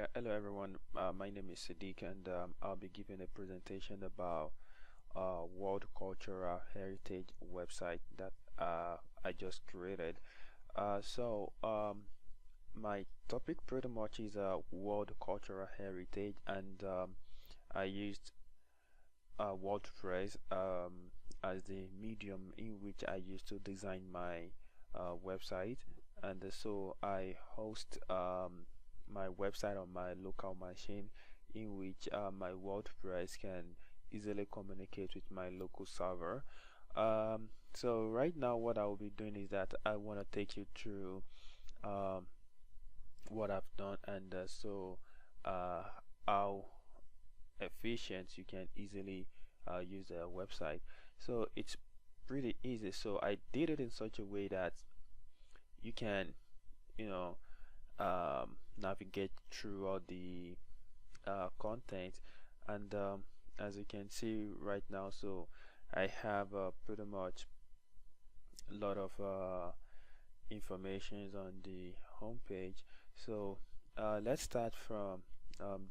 Yeah, hello everyone. My name is Sadiq, and I'll be giving a presentation about World Cultural Heritage website that I just created. My topic pretty much is World Cultural Heritage, and I used WordPress as the medium in which I used to design my website, and so I host my website on my local machine, in which my WordPress can easily communicate with my local server. So right now what I will be doing is that I want to take you through um, what I've done, and how efficient you can easily use a website. So it's pretty easy. So I did it in such a way that you can, you know, navigate through all the content, and as you can see right now, so I have pretty much a lot of information on the home page. So let's start from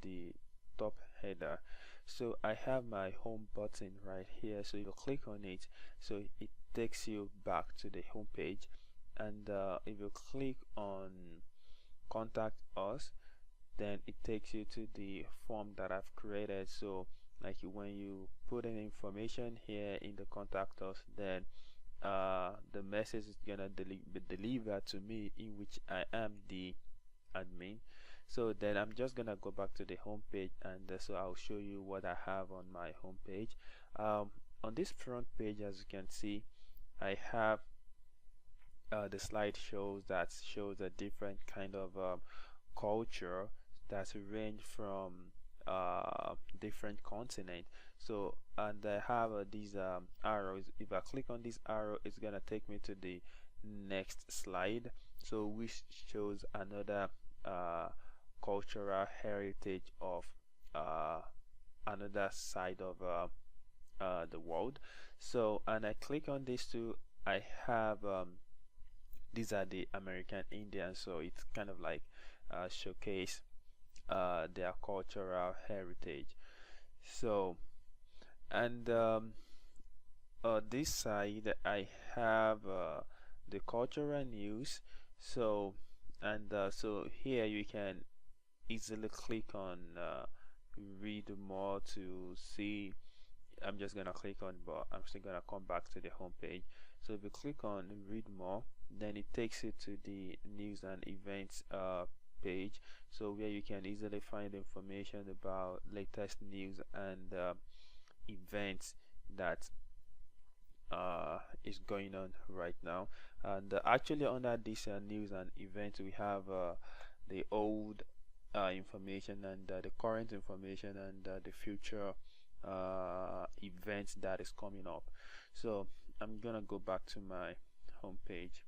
the top header. So I have my home button right here, so if you click on it, so it takes you back to the home page, and if you click on contact us, then it takes you to the form that I've created. So like when you put in information here in the contact us, then the message is gonna be delivered to me, in which I am the admin. So then I'm just gonna go back to the home page, and so I'll show you what I have on my home page. On this front page, as you can see, I have the slide shows a different kind of culture that range from different continents. So, and I have these arrows. If I click on this arrow, it's gonna take me to the next slide, so which shows another cultural heritage of another side of the world. So, and I click on these two, I have these are the American Indians, so it's kind of like showcase their cultural heritage. So, and this side I have the cultural news. So, and so here you can easily click on read more to see. I'm just gonna click on, but I'm still gonna come back to the home page. So if you click on read more, then it takes you to the news and events page, so where you can easily find information about latest news and events that is going on right now. And actually under this news and events, we have the old information, and the current information, and the future events that is coming up. So I'm gonna go back to my home page.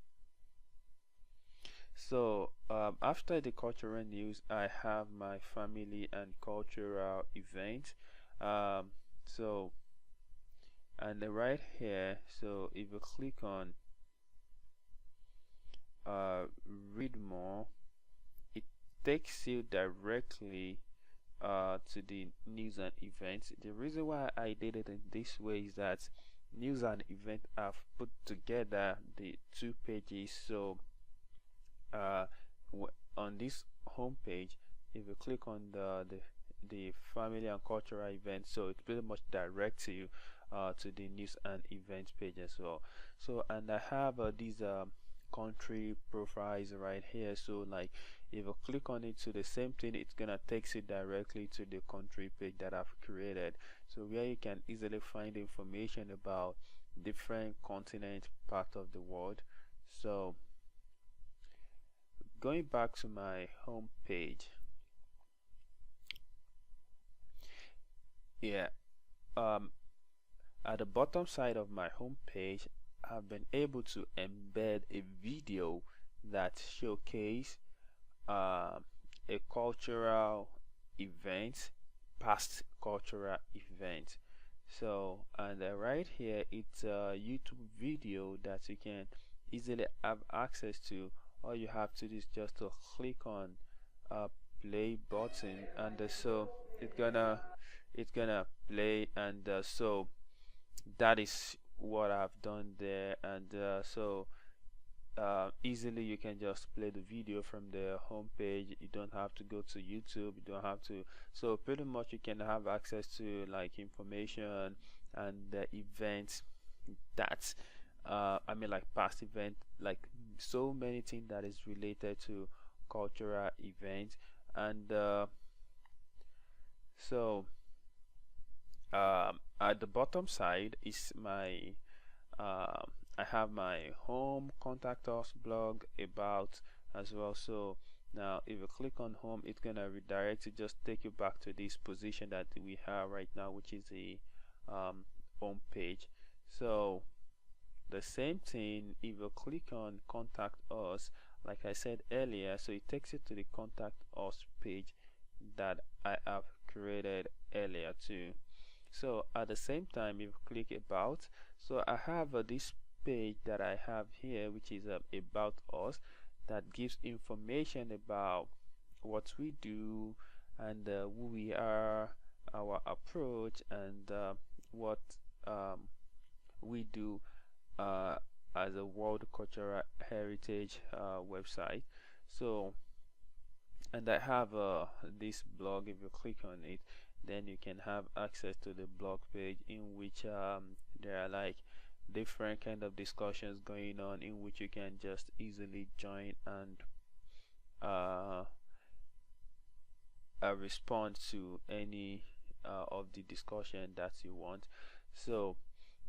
So after the cultural news, I have my family and cultural event. So, and right here, so if you click on read more, it takes you directly to the news and events. The reason why I did it in this way is that news and event have put together the two pages. So on this home page, if you click on the family and cultural event, so it pretty much directs you to the news and events page as well. So, and I have these country profiles right here. So like if you click on it, so the same thing, it's gonna take you directly to the country page that I've created, so where you can easily find information about different continent part of the world. So going back to my home page, yeah, at the bottom side of my home page, I've been able to embed a video that showcase a cultural event, past cultural event. So, and right here, it's a YouTube video that you can easily have access to. All you have to do is just to click on play button, and so it's gonna play, and so that is what I've done there. And easily you can just play the video from the home page. You don't have to go to YouTube, you don't have to, so pretty much you can have access to like information and the events that I mean like past event, like so many things that is related to cultural events. And so at the bottom side is my I have my home, contact us, blog, about as well. So now if you click on home, it's gonna redirect to just take you back to this position that we have right now, which is the home page. So the same thing, if you click on contact us, like I said earlier, so it takes you to the contact us page that I have created earlier too. So at the same time, if you click about, so I have this page that I have here, which is about us, that gives information about what we do, and who we are, our approach, and what we do as a World Cultural Heritage website. So, and I have this blog. If you click on it, then you can have access to the blog page, in which there are like different kind of discussions going on, in which you can just easily join and respond to any of the discussion that you want. So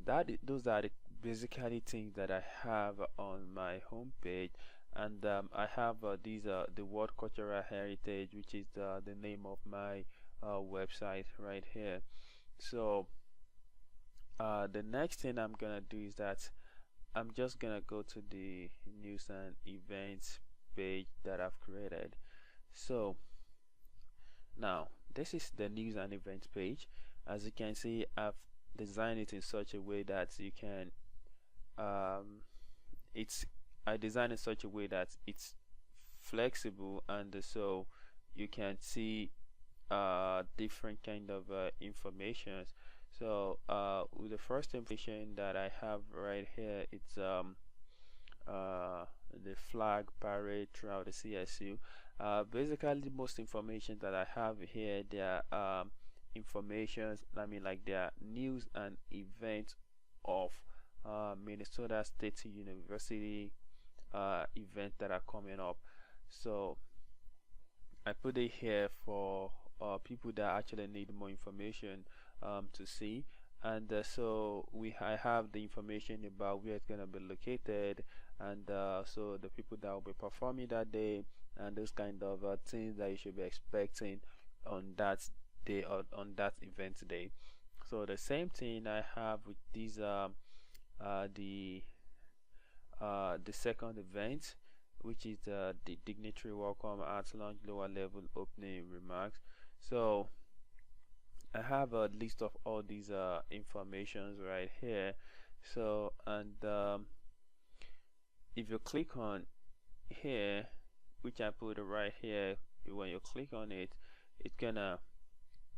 those are the basically things that I have on my home page. And I have these the World Cultural Heritage, which is the name of my website right here. So the next thing I'm gonna do is that I'm just gonna go to the news and events page that I've created. So now this is the news and events page. As you can see, I've designed it in such a way that you can I designed it in such a way that it's flexible, and so you can see different kind of informations. So with the first information that I have right here, it's the flag parade throughout the CSU. Basically, most information that I have here, there are informations, I mean like there are news and events of Minnesota State University events that are coming up. So I put it here for people that actually need more information to see. And so I have the information about where it's going to be located, and so the people that will be performing that day, and those kind of things that you should be expecting on that day, or on that event day. So the same thing I have with these the second event, which is the dignitary welcome at launch lower level opening remarks. So I have a list of all these informations right here. So, and if you click on here, which I put right here, when you click on it, it's gonna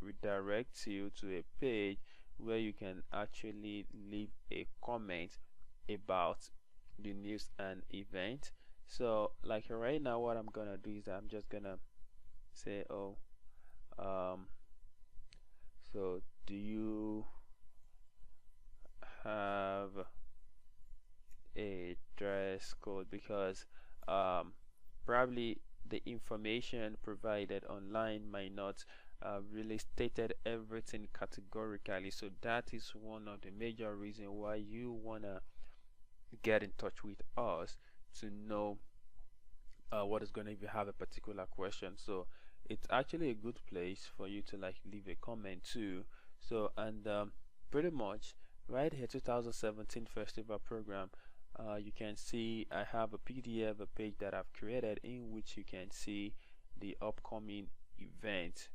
redirect you to a page where you can actually leave a comment about the news and event. So like right now, what I'm gonna do is I'm just gonna say, oh, so do you have a dress code? Because probably the information provided online might not really stated everything categorically. So that is one of the major reasons why you wanna get in touch with us to know what is going to, if you have a particular question. So it's actually a good place for you to like leave a comment too. So, and pretty much right here, 2017 festival program, you can see I have a PDF, a page that I've created, in which you can see the upcoming event.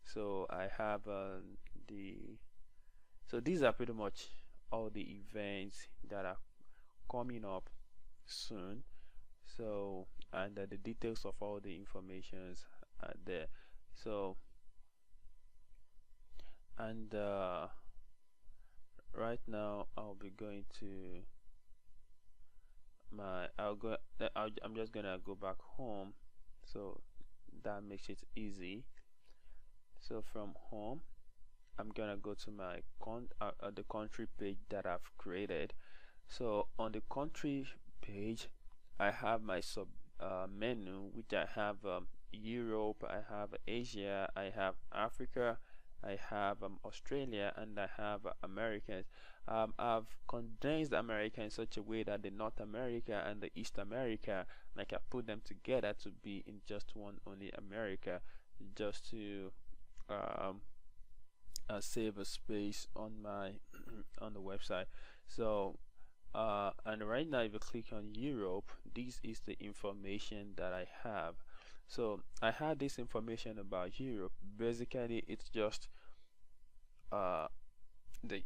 So I have so these are pretty much all the events that are coming up soon. So, and the details of all the informations there. So and right now I'll be going to my I'm just gonna go back home, so that makes it easy. So from home I'm gonna go to my the country page that I've created. So on the country page I have my sub menu, which I have Europe, I have Asia, I have Africa, I have Australia, and I have Americans. I've condensed America in such a way that the North America and the East America, like I put them together to be in just one only America, just to um, save a space on my on the website. So and right now if you click on Europe, this is the information that I have. So I had this information about Europe. Basically it's just the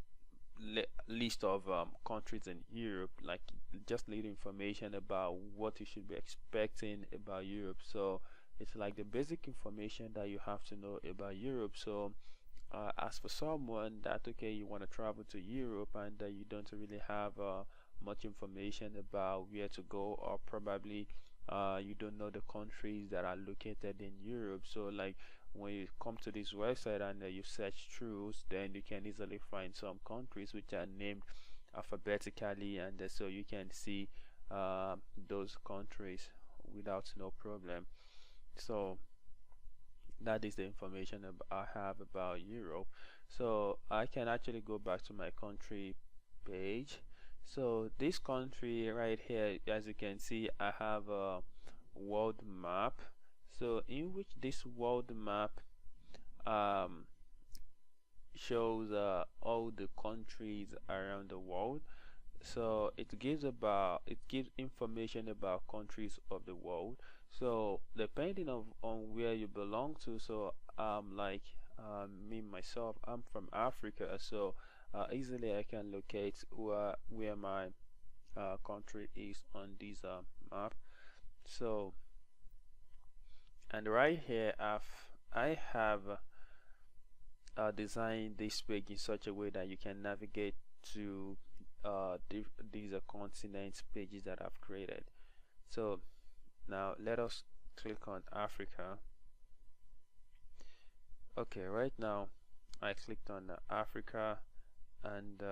list of countries in Europe, like just little information about what you should be expecting about Europe. So it's like the basic information that you have to know about Europe. So as for someone that okay you want to travel to Europe and you don't really have much information about where to go, or probably you don't know the countries that are located in Europe, so like when you come to this website and you search through, then you can easily find some countries which are named alphabetically, and so you can see those countries without no problem. So that is the information I have about Europe. So I can actually go back to my country page. So this country right here, as you can see, I have a world map. So in which this world map um, shows all the countries around the world. So it gives information about countries of the world. So depending on where you belong to, so like me myself, I'm from Africa, so easily I can locate where my country is on this map. So and right here I have designed this page in such a way that you can navigate to these are continents pages that I've created. So now let us click on Africa. Okay, right now I clicked on Africa, and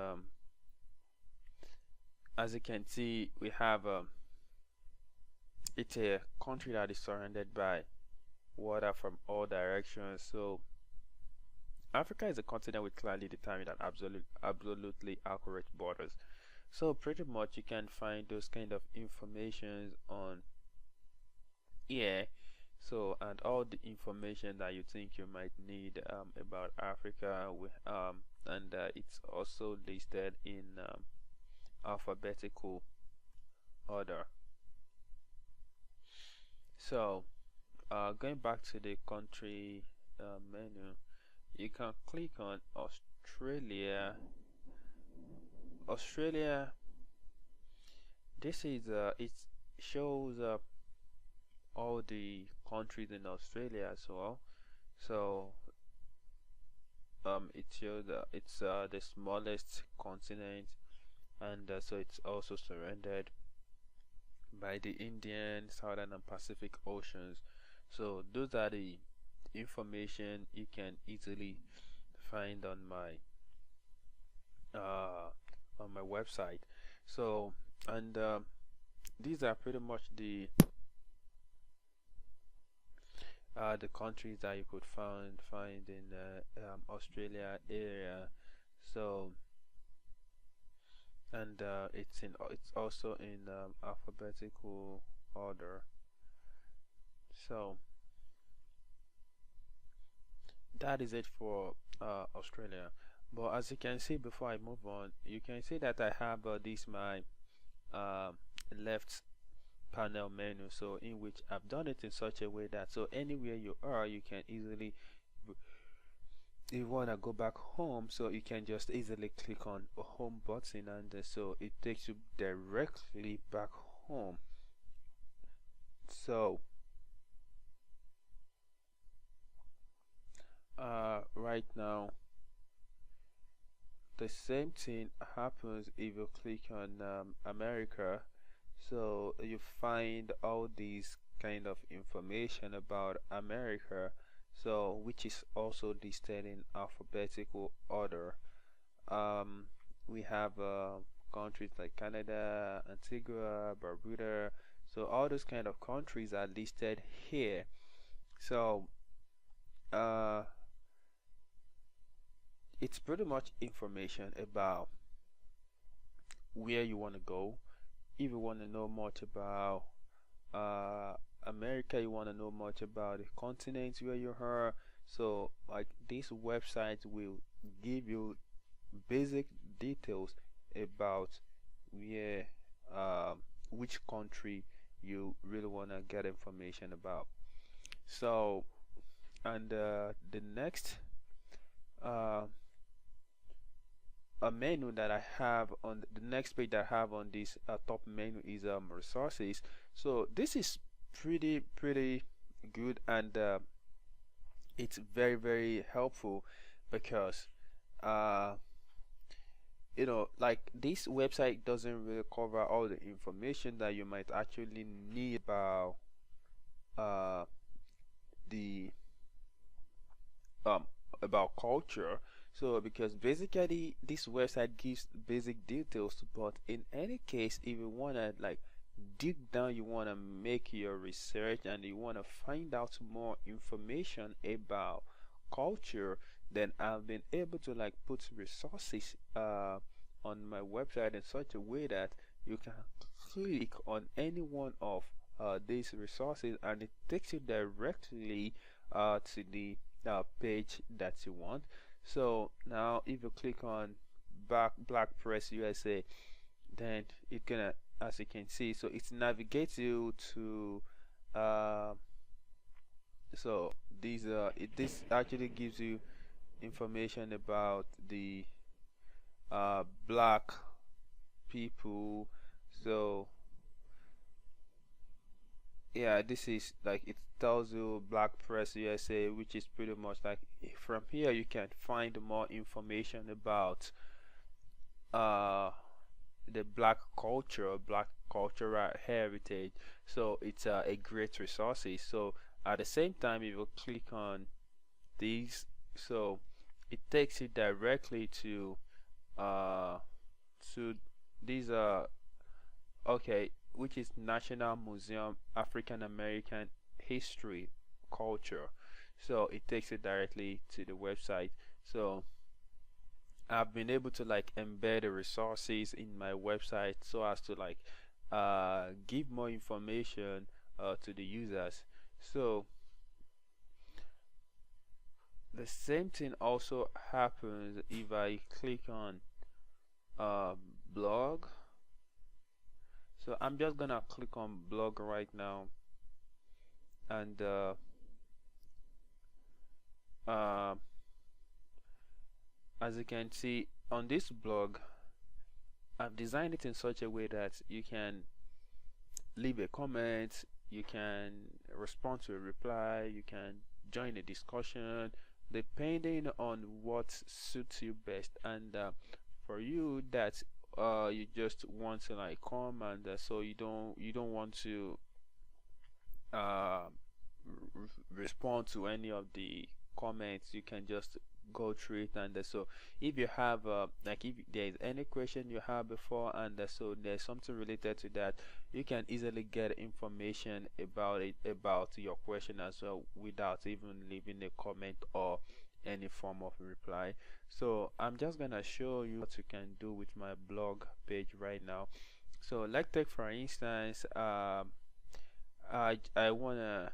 as you can see we have it's a country that is surrounded by water from all directions. So Africa is a continent with clearly determined and absolutely accurate borders. So pretty much you can find those kind of informations on here. So and all the information that you think you might need about Africa, and it's also listed in alphabetical order. So going back to the country menu, you can click on Australia. Australia, this is it shows all the countries in Australia as well. So it shows it's the smallest continent, and so it's also surrounded by the Indian, Southern, and Pacific Oceans. So those are the information you can easily find on my website. So and these are pretty much the countries that you could find in Australia area. So and it's also in alphabetical order. So that is it for Australia. But as you can see, before I move on, you can see that I have this my left panel menu, so in which I've done it in such a way that so anywhere you are, you can easily, if you want to go back home, so you can just easily click on a home button, and so it takes you directly back home. So right now, the same thing happens if you click on America. So you find all these kind of information about America, so which is also listed in alphabetical order. um, we have countries like Canada, Antigua, Barbuda, so all those kind of countries are listed here. So uh, it's pretty much information about where you want to go. If you want to know much about uh, America, you want to know much about the continents where you are. So like this website will give you basic details about where which country you really want to get information about. So and the next uh, a menu that I have on the next page that I have on this top menu is resources. So this is pretty good, and it's very helpful because uh, like this website doesn't really cover all the information that you might actually need about uh, the um, about culture. So because basically this website gives basic details, but in any case, if you want to like dig down, you want to make your research and you want to find out more information about culture, then I've been able to like put resources on my website in such a way that you can click on any one of these resources and it takes you directly to the page that you want. So now if you click on Black Press USA, then it gonna, as you can see, so it navigates you to uh, so this actually gives you information about the black people. So yeah, this is like it tells you Black Press USA, which is pretty much like from here you can find more information about uh the black culture, black cultural heritage. So it's a great resources. So at the same time, if you click on these, so it takes you directly uh to these okay, which is National Museum African American History Culture. So it takes it directly to the website. So I've been able to like embed the resources in my website so as to like give more information to the users. So the same thing also happens if I click on blog. So I'm just gonna click on blog right now, and uh, as you can see on this blog, I've designed it in such a way that you can leave a comment, you can respond to a reply, you can join a discussion depending on what suits you best. And for you that you just want to like come and so you don't want to uh, respond to any of the comments, you can just go through it. And so if you have like if there is any question you have before and so there's something related to that, you can easily get information about it, about your question as well, without even leaving a comment or any form of reply. So I'm just gonna show you what you can do with my blog page right now. So let's take for instance I wanna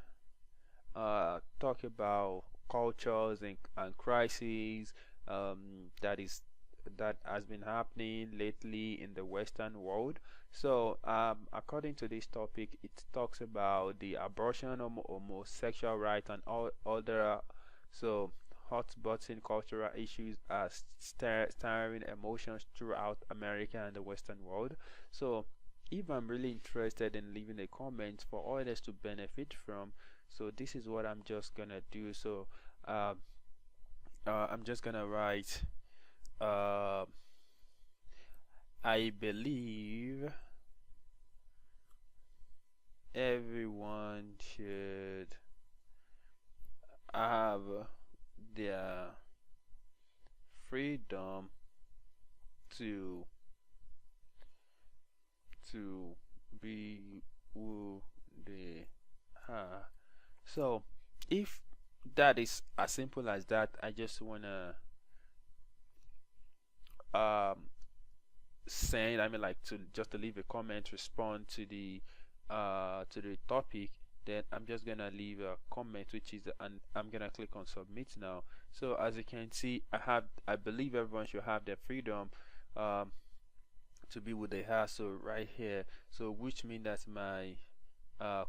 talk about cultures and crises that has been happening lately in the Western world. So according to this topic, it talks about the abortion, homosexual rights, and all other so hot button cultural issues are stirring emotions throughout America and the Western world. So if I'm really interested in leaving a comment for others to benefit from, so this is what I'm just gonna do. So I'm just gonna write I believe everyone should have their freedom to to be who they are. So if that is as simple as that, I just wanna um send, I mean, like, to just to leave a comment, respond to the topic, then I'm just gonna leave a comment, which is, and I'm gonna click on submit now. So as you can see, I believe everyone should have their freedom um to be what they have. So right here, so which means that my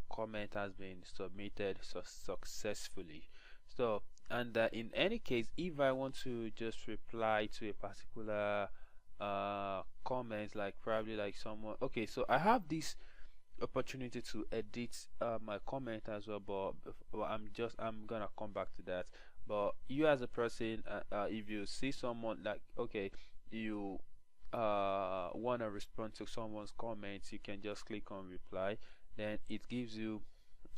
comment has been submitted successfully. So, and in any case, if I want to just reply to a particular comment, like probably like someone, okay, so I have this opportunity to edit my comment as well, but I'm gonna come back to that. But you as a person, if you see someone, like, okay, you want to respond to someone's comments, you can just click on reply. Then it gives you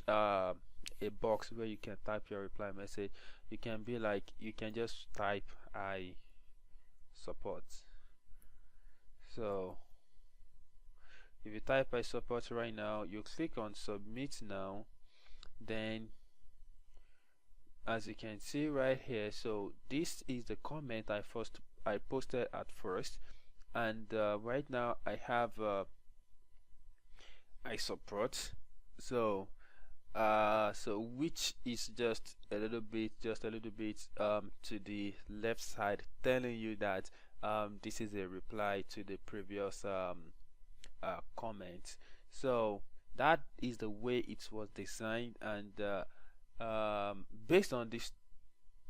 uh, a box where you can type your reply message. You can be like, you can just type I support. So if you type I support right now, you click on submit now. Then as you can see right here, so this is the comment I posted at first, and right now I have I support. So so which is just a little bit to the left side, telling you that this is a reply to the previous comment. So that is the way it was designed, and based on this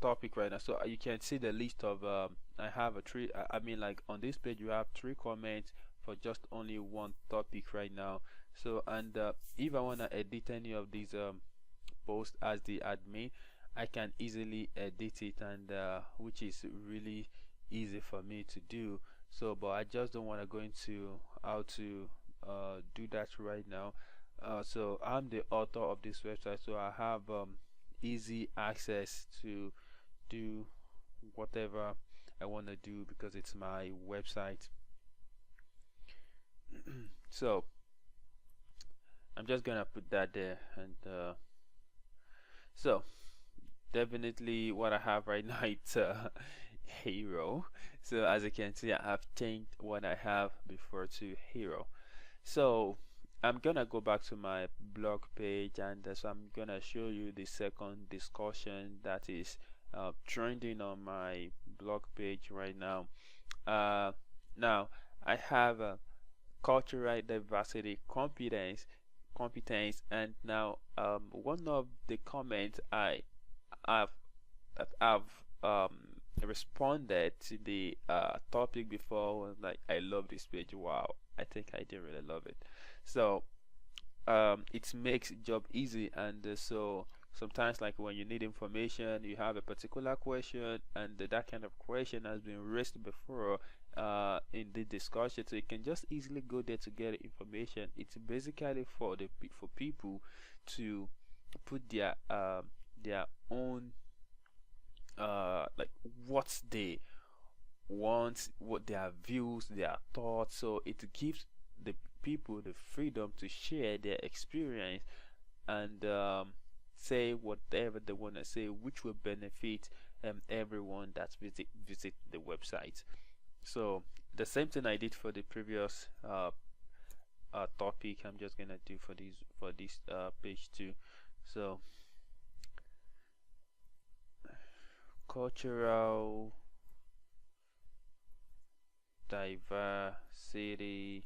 topic right now, so you can see the list of I have a three, I mean, like, on this page you have 3 comments for just only one topic right now. So, and if I want to edit any of these posts as the admin, I can easily edit it, and which is really easy for me to do. So, but I just don't want to go into how to do that right now. So I'm the author of this website, so I have easy access to do whatever I want to do because it's my website. So I'm just gonna put that there, and so definitely what I have right now, it's hero. So as you can see, I have changed what I have before to hero. So I'm gonna go back to my blog page, and so I'm gonna show you the second discussion that is trending on my blog page right now. Now I have cultural diversity, competence, and now one of the comments I've I've responded to the topic before was like, I love this page. Wow, I think I did really love it. So it makes job easy, and so sometimes, like, when you need information, you have a particular question, and that kind of question has been raised before in the discussion, so you can just easily go there to get information. It's basically for people to put their own like what they want, what their views, their thoughts. So it gives the people the freedom to share their experience, and say whatever they want to say, which will benefit everyone that visit the website. So the same thing I did for the previous topic, I'm just gonna do for this page too. So cultural diversity,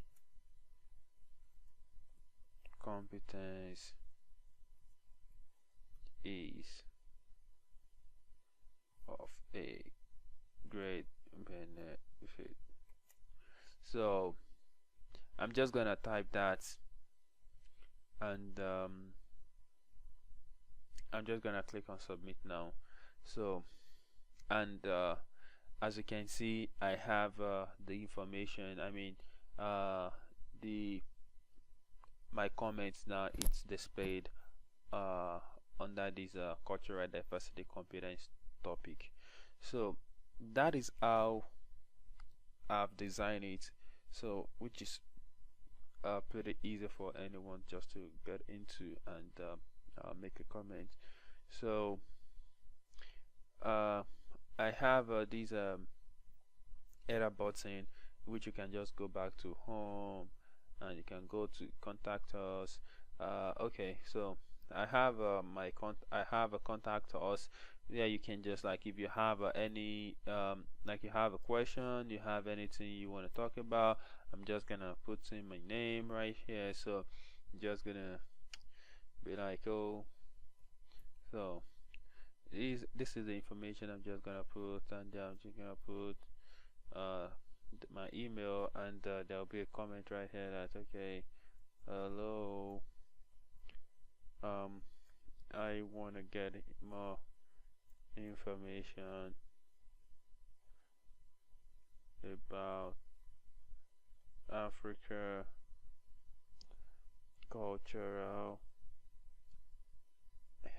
competence is of a great benefit. So I'm just gonna type that, and I'm just gonna click on submit now. So and as you can see, I have the information. I mean, the my comments now, it's displayed under this cultural diversity competence topic. So that is how I've designed it, so which is pretty easy for anyone just to get into and make a comment. So I have these header button, which you can just go back to home and you can go to contact us. Okay, so I have I have a contact us. Yeah, you can just, like, if you have any like you have a question, you have anything you want to talk about, I'm just gonna put in my name right here. So I'm just gonna be like, oh, so this is the information I'm just gonna put, and I'm just gonna put my email, and there'll be a comment right here that, okay, hello, I want to get more information about Africa cultural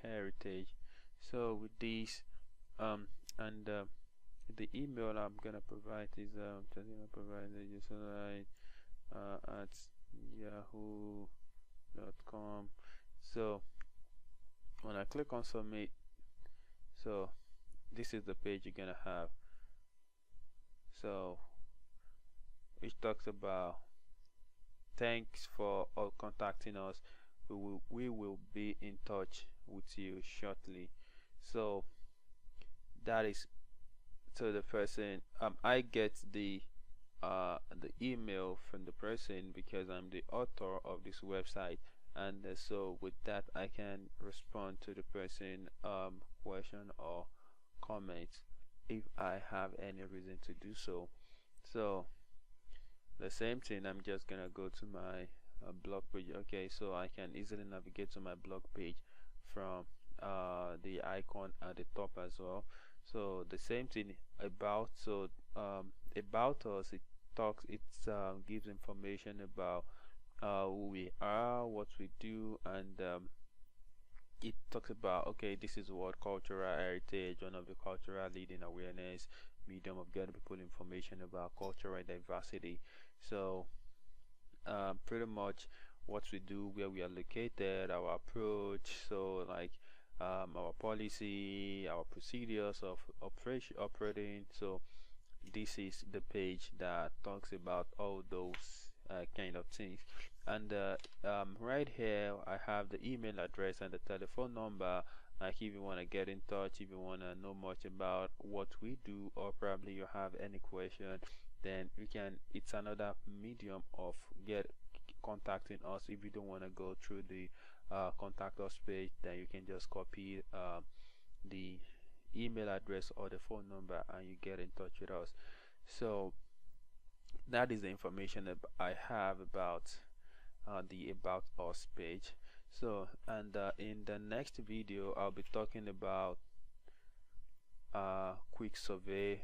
heritage. So with this and the email I'm gonna provide is just gonna provide the username at yahoo.com. So when I click on submit, so this is the page you're gonna have. So it talks about, thanks for contacting us, we will be in touch with you shortly. So that is, so the person, I get the email from the person because I'm the author of this website, and so with that I can respond to the person question or comment if I have any reason to do so. So the same thing, I'm just gonna go to my blog page. Okay, so I can easily navigate to my blog page from the icon at the top as well. So the same thing about, so about us, it gives information about who we are, what we do, and it talks about, okay, this is what cultural heritage, one of the cultural leading awareness medium of getting people information about cultural diversity. So pretty much what we do, where we are located, our approach, so like our policy, our procedures of operating. So this is the page that talks about all those kind of things. And right here I have the email address and the telephone number. Like, if you want to get in touch, if you want to know much about what we do, or probably you have any question, then you can, it's another medium of contacting us. If you don't want to go through the contact us page, then you can just copy the email address or the phone number and you get in touch with us. So that is the information that I have about the about us page. So, and in the next video I'll be talking about quick survey.